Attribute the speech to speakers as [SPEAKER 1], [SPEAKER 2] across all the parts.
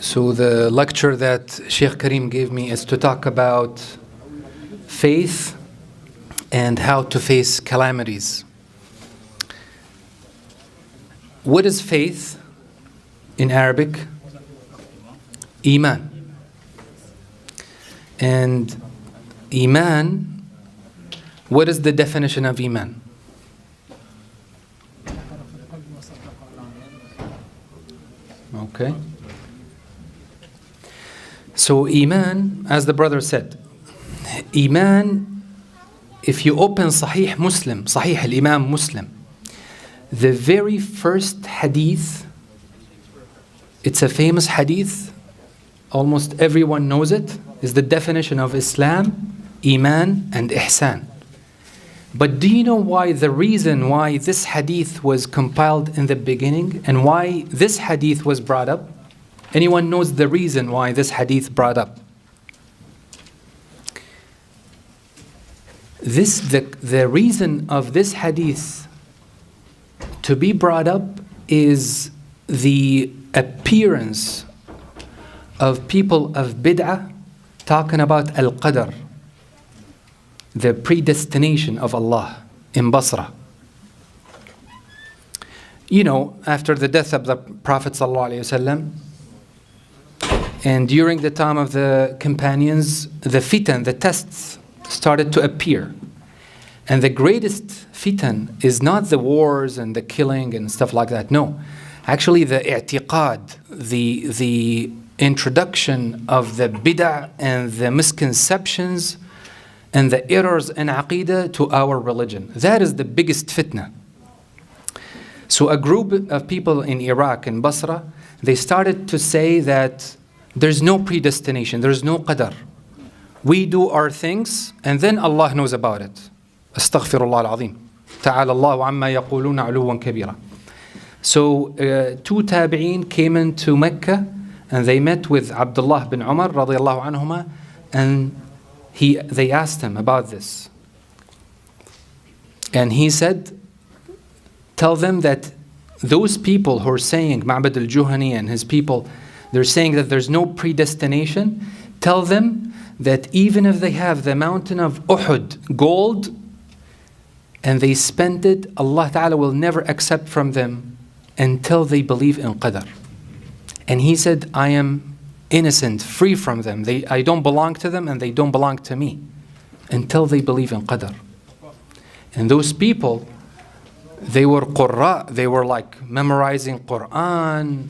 [SPEAKER 1] So the lecture that Sheikh Karim gave me is to talk about faith and how to face calamities. What is faith in Arabic? Iman. And Iman, what is the definition of Iman? Okay. So Iman, as the brother said, Iman, if you open Sahih Muslim, Sahih al-Imam Muslim, the very first hadith, it's a famous hadith, almost everyone knows it, is the definition of Islam, Iman and Ihsan. But do you know why, the reason why this hadith was compiled in the beginning and why this hadith was brought up? Anyone knows the reason why this hadith brought up? The reason of this hadith to be brought up is the appearance of people of bid'ah talking about al-qadr, the predestination of Allah in Basra. You know, after the death of the Prophet ﷺ, and during the time of the companions, the fitan, the tests started to appear. And the greatest fitan is not the wars and the killing and stuff like that. No. Actually, the i'tiqad, the introduction of the bid'ah and the misconceptions and the errors in aqidah to our religion. That is the biggest fitna. So a group of people in Iraq, in Basra, they started to say that there's no predestination, there's no qadar. We do our things and then Allah knows about it. Astaghfirullah al-azim. Ta'ala Allahu amma yaquluna uluwan kabira. So two tabi'een came into Mecca and they met with Abdullah bin Umar radiyallahu anhuma, and they asked him about this. And he said, tell them that those people who are saying, Ma'bad al-Juhani and his people, they're saying that there's no predestination, tell them that even if they have the mountain of Uhud, gold, and they spend it, Allah Ta'ala will never accept from them until they believe in Qadr. And he said, I am innocent, free from them. I don't belong to them and they don't belong to me until they believe in Qadr. And those people, they were qurra, they were like memorizing Quran.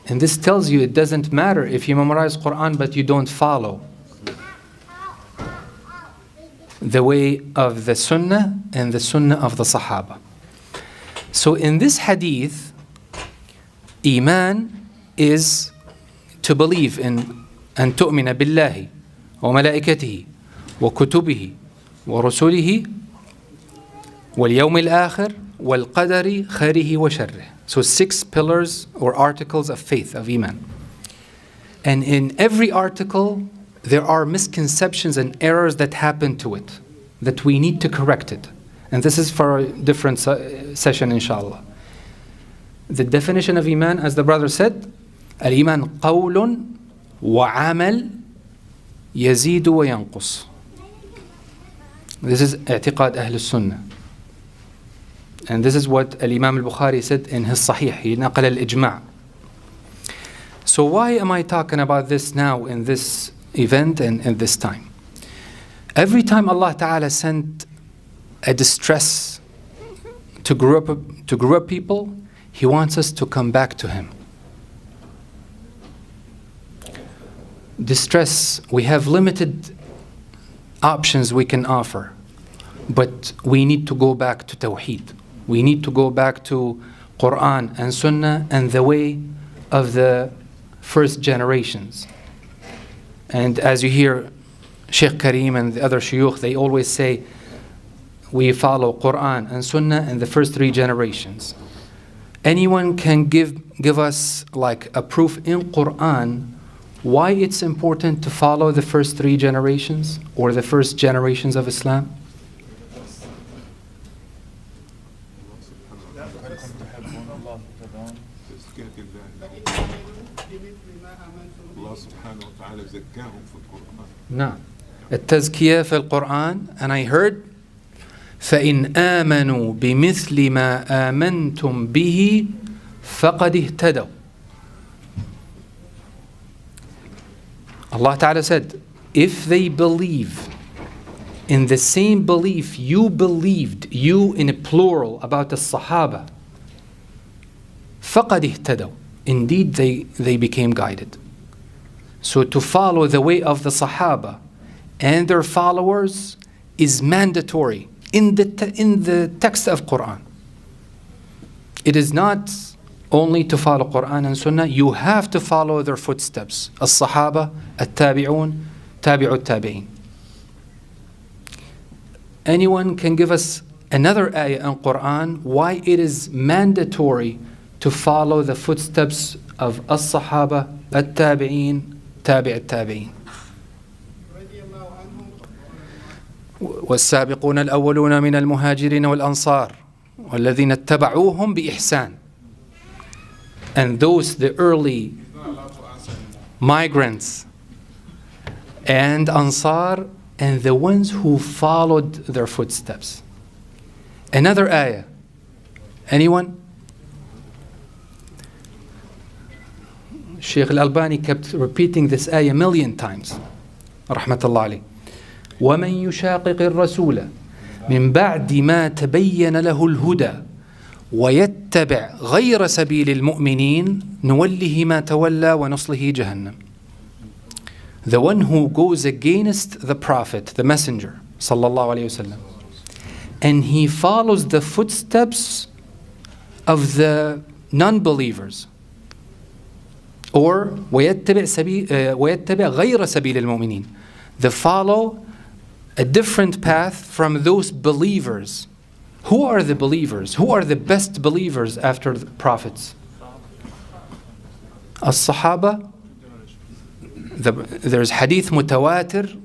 [SPEAKER 1] And this tells you it doesn't matter if you memorize Quran but you don't follow the way of the Sunnah and the Sunnah of the Sahaba. So in this hadith, Iman is to believe in أن تؤمن بالله وملائكته وكتبه ورسله واليوم الآخر والقدر خيره وشره. So 6 pillars or articles of faith, of Iman. And in every article, there are misconceptions and errors that happen to it, that we need to correct it. And this is for a different session, inshallah. The definition of Iman, as the brother said, Al-Iman قول وعمل يزيد وينقص. This is اعتقاد أهل السنة. And this is what Al-Imam al-Bukhari said in his Sahih. He نقل الإجماع. So why am I talking about this now in this event and in this time? Every time Allah Ta'ala sent a distress to grow up people, He wants us to come back to Him. Distress, we have limited options we can offer, but we need to go back to Tawheed. We need to go back to Quran and Sunnah and the way of the first generations. And as you hear Sheikh Karim and the other shuyukh, they always say, we follow Quran and Sunnah and the first 3 generations. Anyone can give us like a proof in Quran why it's important to follow the first 3 generations or the first generations of Islam?
[SPEAKER 2] الله سبحانه وتعالى زكاهم في القرآن.
[SPEAKER 1] نعم. التزكية في القرآن. And I heard فإن آمنوا بمثل ما آمنتم به فقد اهتدوا. Allah Ta'ala said, if they believe in the same belief you believed, you in a plural about the Sahaba, فقد اهتدوا. Indeed they became guided. So to follow the way of the Sahaba and their followers is mandatory in the text of Quran. It is not only to follow Quran and Sunnah, you have to follow their footsteps. As-Sahaba, At-Tabi'un, Tabi'ut Tabi'in. Anyone can give us another ayah in Quran why it is mandatory to follow the footsteps of As-Sahaba, At-Tabi'in, Tabi'ut Tabi'in. والسابقون الأولون من المهاجرين والأنصار والذين اتبعوهم بإحسان. And those, the early migrants and Ansar, and the ones who followed their footsteps. Another ayah. Anyone? Shaykh Al-Albani kept repeating this ayah a million times. Rahmatullah alayh. وَمَنْ يُشَاقِقِ الرَّسُولَ مِنْ بَعْدِ مَا تَبَيَّنَ لَهُ الْهُدَى وَيَتَّبِعْ غَيْرَ سَبِيلِ الْمُؤْمِنِينَ نُوَلِّهِ مَا تَوَلَّى وَنُصْلِهِ جَهَنَّمَ. The one who goes against the Prophet, the Messenger, sallallahu alayhi wasallam, and he follows the footsteps of the non-believers, or وَيَتَّبِعْ غَيْرَ سَبِيلِ الْمُؤْمِنِينَ, they follow a different path from those believers. Who are the believers? Who are the best believers after the prophets? As-Sahaba. There's hadith mutawatir.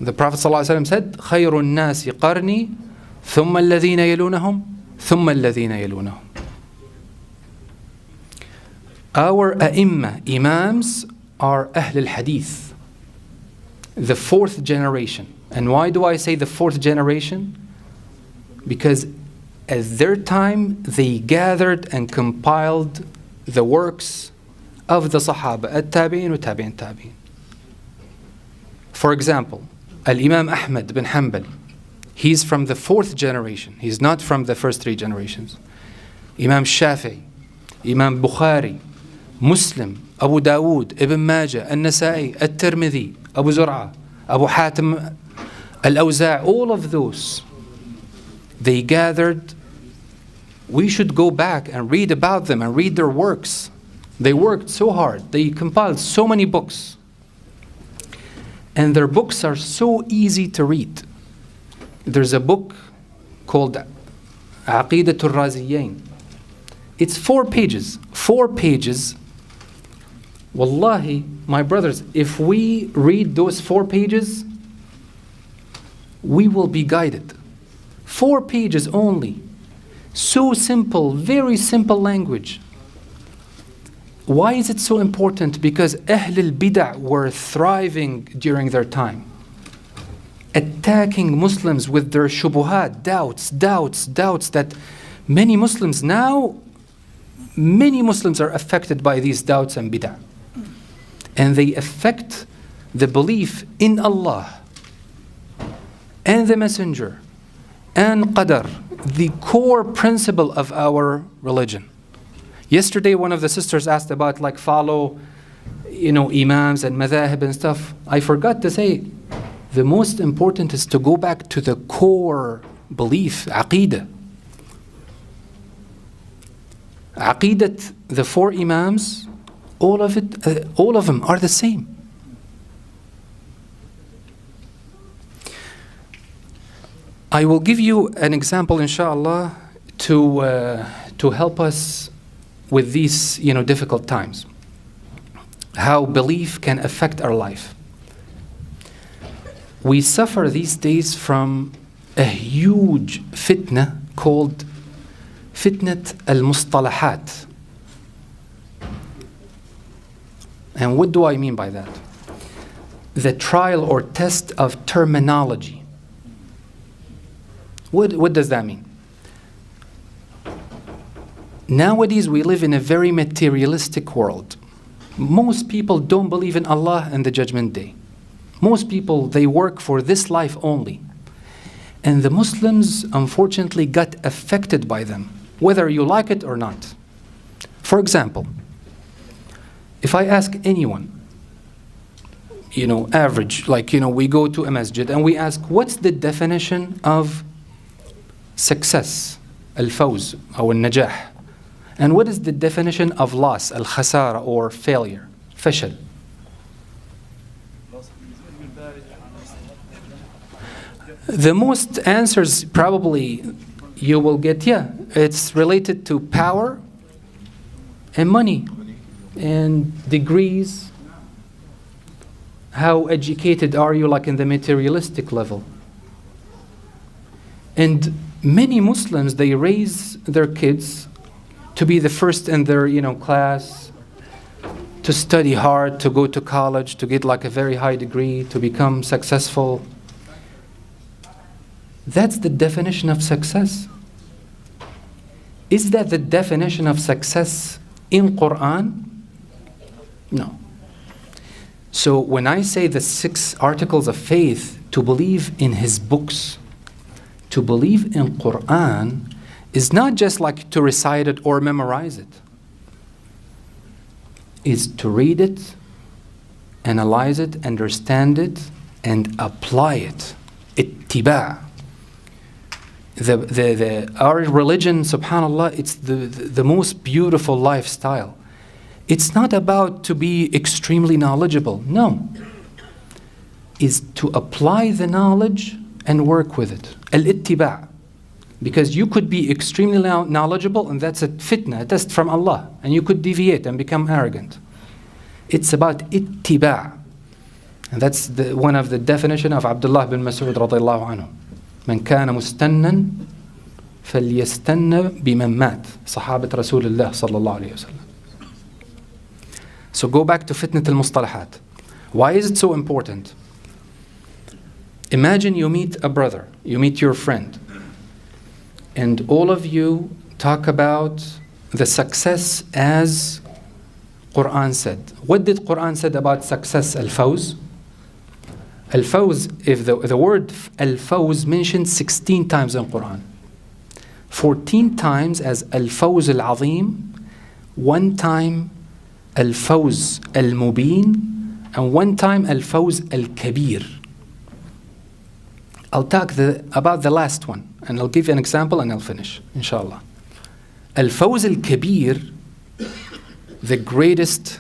[SPEAKER 1] The Prophet ﷺ said, خَيْرُ النَّاسِ قَرْنِي ثُمَّ الَّذِينَ يَلُونَهُمْ ثُمَّ الَّذِينَ يَلُونَهُمْ. Our imams are Ahl al-Hadith, the fourth generation. And why do I say the fourth generation? Because at their time they gathered and compiled the works of the Sahaba, At-Tabi'in wa Tabi'in Tabi'in. For example, Al-Imam Ahmed bin Hanbal, he's from the fourth generation. He's not from the first three generations. Imam Shafi'i, Imam Bukhari, Muslim, Abu Dawood, Ibn Majah, An-Nasa'i, At-Tirmidhi, Abu Zur'a, Abu Hatim, Al-Awza', all of those, they gathered. We should go back and read about them and read their works. They worked so hard. They compiled so many books. And their books are so easy to read. There's a book called Aqidatul Raziyain. It's 4 pages. 4 pages. Wallahi, my brothers, if we read those 4 pages, we will be guided. 4 pages only. So simple, very simple language. Why is it so important? Because Ahl al-Bid'ah were thriving during their time, attacking Muslims with their shubuhat, doubts that many Muslims now, many Muslims are affected by these doubts and bid'ah. And they affect the belief in Allah and the Messenger and Qadar, the core principle of our religion. Yesterday, one of the sisters asked about follow, imams and madhahib and stuff. I forgot to say, the most important is to go back to the core belief, aqidah. Aqidat, the 4 imams, all of them are the same. I will give you an example, inshallah, to help us with these, difficult times. How belief can affect our life. We suffer these days from a huge fitna called fitnat al-mustalahat. And what do I mean by that? The trial or test of terminology. What does that mean? Nowadays we live in a very materialistic world. Most people don't believe in Allah and the Judgment Day. Most people, they work for this life only. And the Muslims, unfortunately, got affected by them, whether you like it or not. For example, if I ask anyone, average, we go to a masjid and we ask, what's the definition of success? Al-Fawz, or Al-Najah. And what is the definition of loss? Al-Khasara, or failure? Fashal. The most answers probably you will get, it's related to power and money and degrees. How educated are you, in the materialistic level? And many Muslims, they raise their kids to be the first in their class, to study hard, to go to college, to get a very high degree, to become successful. That's the definition of success. Is that the definition of success in Quran? No. So when I say the 6 articles of faith, to believe in his books, to believe in Quran, is not just to recite it or memorize it. Is to read it, analyze it, understand it, and apply it. Ittiba'. Our religion, subhanAllah, it's the most beautiful lifestyle. It's not about to be extremely knowledgeable. No. It's to apply the knowledge and work with it. Al-ittiba'. Because you could be extremely knowledgeable, and that's a fitna, a test from Allah, and you could deviate and become arrogant. It's about ittiba'. And that's one of the definition of Abdullah bin Mas'ud radiyallahu anhu. من كان مستنا فليستنى بمن مات. صحابة رسول الله صلى الله عليه وسلم. So go back to fitnat al-mustalahat. Why is it so important? Imagine you meet a brother, you meet your friend, and all of you talk about the success as Quran said. What did Quran said about success? Al-Fawz. Al-Fawz, if the word Al-Fawz mentioned 16 times in Quran. 14 times as Al-Fawz Al-Azim, 1 time Al-Fawz Al-Mubin, and 1 time Al-Fawz Al-Kabir. I'll talk about the last one, and I'll give you an example and I'll finish, inshallah. Al-Fawz Al-Kabir, the greatest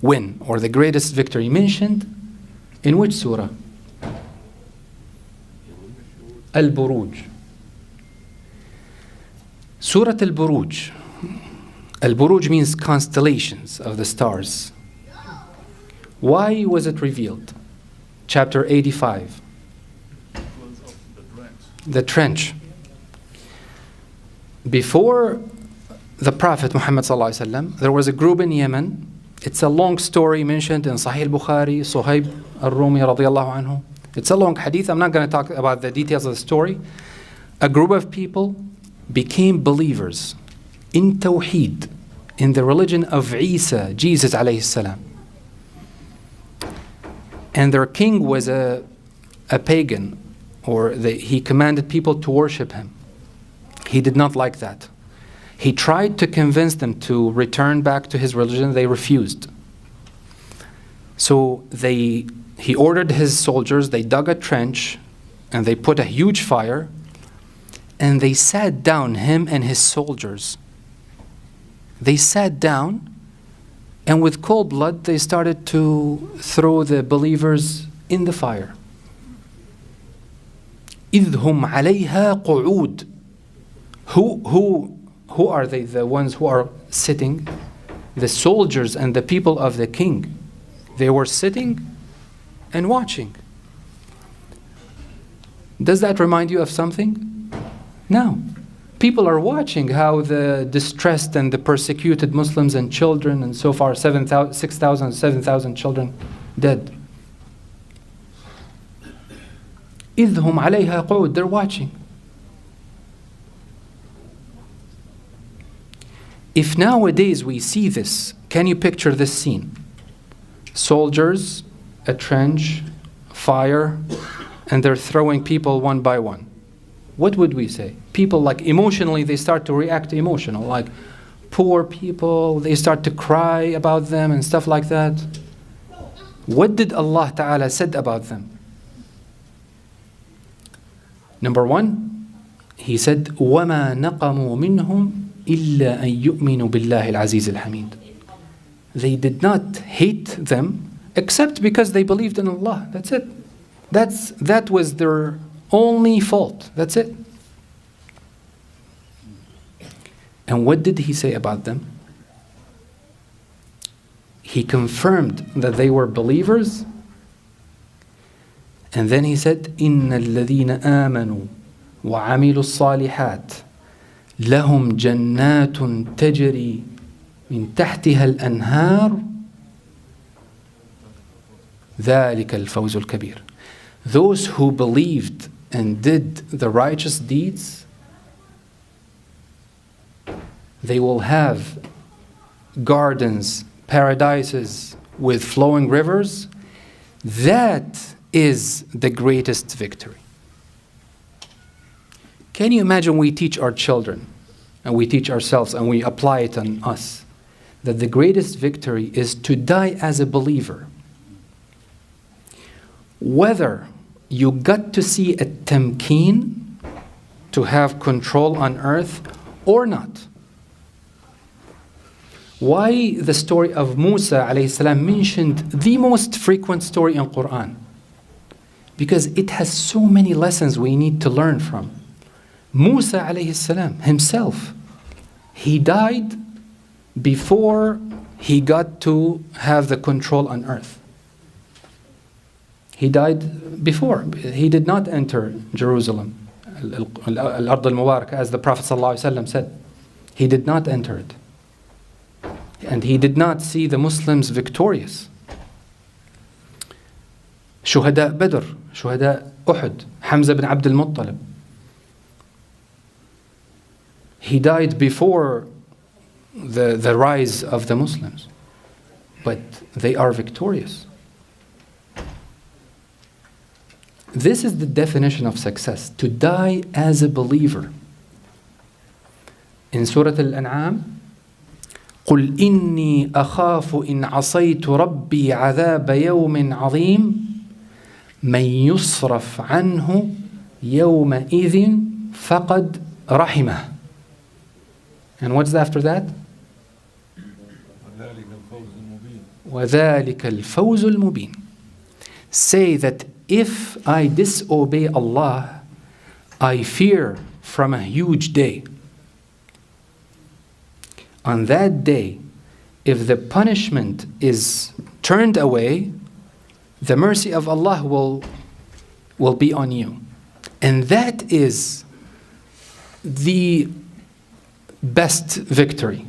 [SPEAKER 1] win or the greatest victory, mentioned in which surah? Al-Buruj. Surah Al-Buruj. Al-Buruj means constellations of the stars. Why was it revealed? Chapter 85. The trench. Before the Prophet Muhammad ﷺ, there was a group in Yemen. It's a long story mentioned in Sahih Bukhari, Suhaib al-Rumi radiyallahu anhu. It's a long hadith. I'm not going to talk about the details of the story. A group of people became believers in Tawheed, in the religion of Isa, Jesus alayhi salam. And their king was a pagan, or he commanded people to worship him. He did not like that. He tried to convince them to return back to his religion. They refused. So he ordered his soldiers, they dug a trench, and they put a huge fire, and they sat down, him and his soldiers. They sat down, and with cold blood, they started to throw the believers in the fire. إِذْ هُمْ عَلَيْهَا قُعُودٌ. Who are they? The ones who are sitting? The soldiers and the people of the king. They were sitting and watching. Does that remind you of something? No. People are watching how the distressed and the persecuted Muslims and children, and so far 6,000, 7,000 children dead. إِذْ هُمْ عَلَيْهَا قُعُودٌ. They're watching. If nowadays we see this, can you picture this scene? Soldiers, a trench, fire, and they're throwing people one by one. What would we say? People, like, emotionally, they start to react emotional, like poor people, they start to cry about them and stuff like that. What did Allah Ta'ala said about them? Number one, He said, وَمَا نَقَمُوا مِنْهُمْ إِلَّا أَن يُؤْمِنُوا بِاللَّهِ الْعَزِيزِ الْحَمِيدِ. They did not hate them except because they believed in Allah. That's it. That was their only fault. That's it. And what did He say about them? He confirmed that they were believers. And then He said, إِنَّ الَّذِينَ آمَنُوا وَعَمِلُوا الصَّالِحَاتِ لَهُمْ جَنَّاتٌ تَجْرِي مِنْ تَحْتِهَا الْأَنْهَارُ ذَلِكَ الْفَوْزُ الْكَبِيرُ. Those who believed and did the righteous deeds, they will have gardens, paradises with flowing rivers. That is the greatest victory. Can you imagine we teach our children and we teach ourselves and we apply it on us, that the greatest victory is to die as a believer. Whether you got to see a tamkeen, to have control on earth, or not. Why the story of Musa alayhi salam mentioned the most frequent story in Quran? Because it has so many lessons we need to learn from. Musa alayhi salam himself, he died before he got to have the control on earth. He died before. He did not enter Jerusalem, Al-Ard al-Mubarak, as the Prophet ﷺ said. He did not enter it. And he did not see the Muslims victorious. Shuhada Badr, Shuhada Uhud, Hamza bin Abd al-Muttalib. He died before the rise of the Muslims. But they are victorious. This is the definition of success, to die as a believer. In Surah Al-An'am, قُلْ إِنِّي أَخَافُ إِنْ عَصَيْتُ رَبِّي عَذَابَ يَوْمٍ عَظِيمٍ مَنْ يُصْرَفْ عَنْهُ يَوْمَئِذٍ فَقَدْ رَحِمَهُ. And what's after that? وَذَلِكَ الْفَوْزُ الْمُبِينُ. Say that if I disobey Allah, I fear from a huge day. On that day, if the punishment is turned away, the mercy of Allah will be on you. And that is the best victory.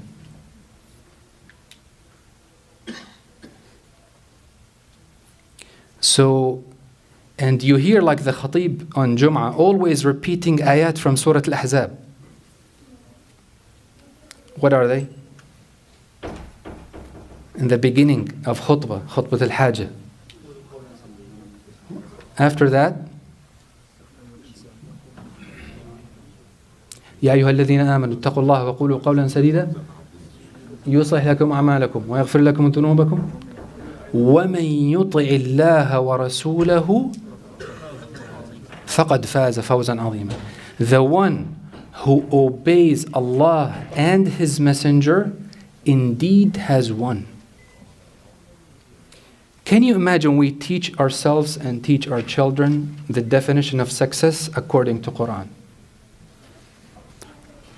[SPEAKER 1] So, and you hear like the Khatib on Jum'ah always repeating ayat from Surah Al-Ahzab. What are they? In the beginning of khutbah, khutbah al-Hajjah. After that, يا أيها الذين آمنوا اتقوا الله وقولوا قولا سديدا يصلح لكم أعمالكم ويغفر لكم ذنوبكم ومن يطع الله ورسوله فقد فاز فوزا عظيما. The one who obeys Allah and His Messenger indeed has won. Can you imagine we teach ourselves and teach our children the definition of success according to Quran?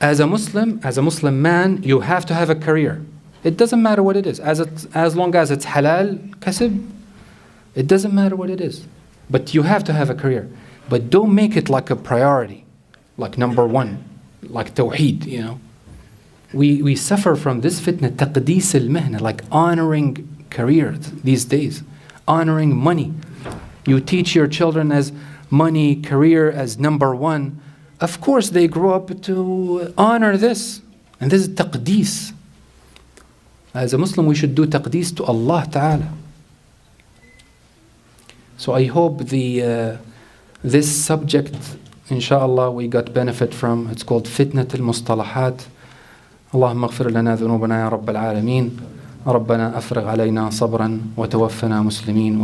[SPEAKER 1] As a Muslim man, you have to have a career. It doesn't matter what it is. As long as it's halal, kasib, it doesn't matter what it is. But you have to have a career. But don't make it like a priority, like number one. like tawheed, you know. We suffer from this fitna, taqdees al-mihna, like honoring career these days, honoring money. You teach your children as money, career as number one. Of course, they grow up to honor this. And this is taqdees. As a Muslim, we should do taqdees to Allah Ta'ala. So I hope this subject, inshallah, we got benefit from. It's called Fitnat al-Mustalahat. اللهم اغفر لنا ذنوبنا يا رب العالمين. ربنا أفرغ علينا صبرا وتوفنا مسلمين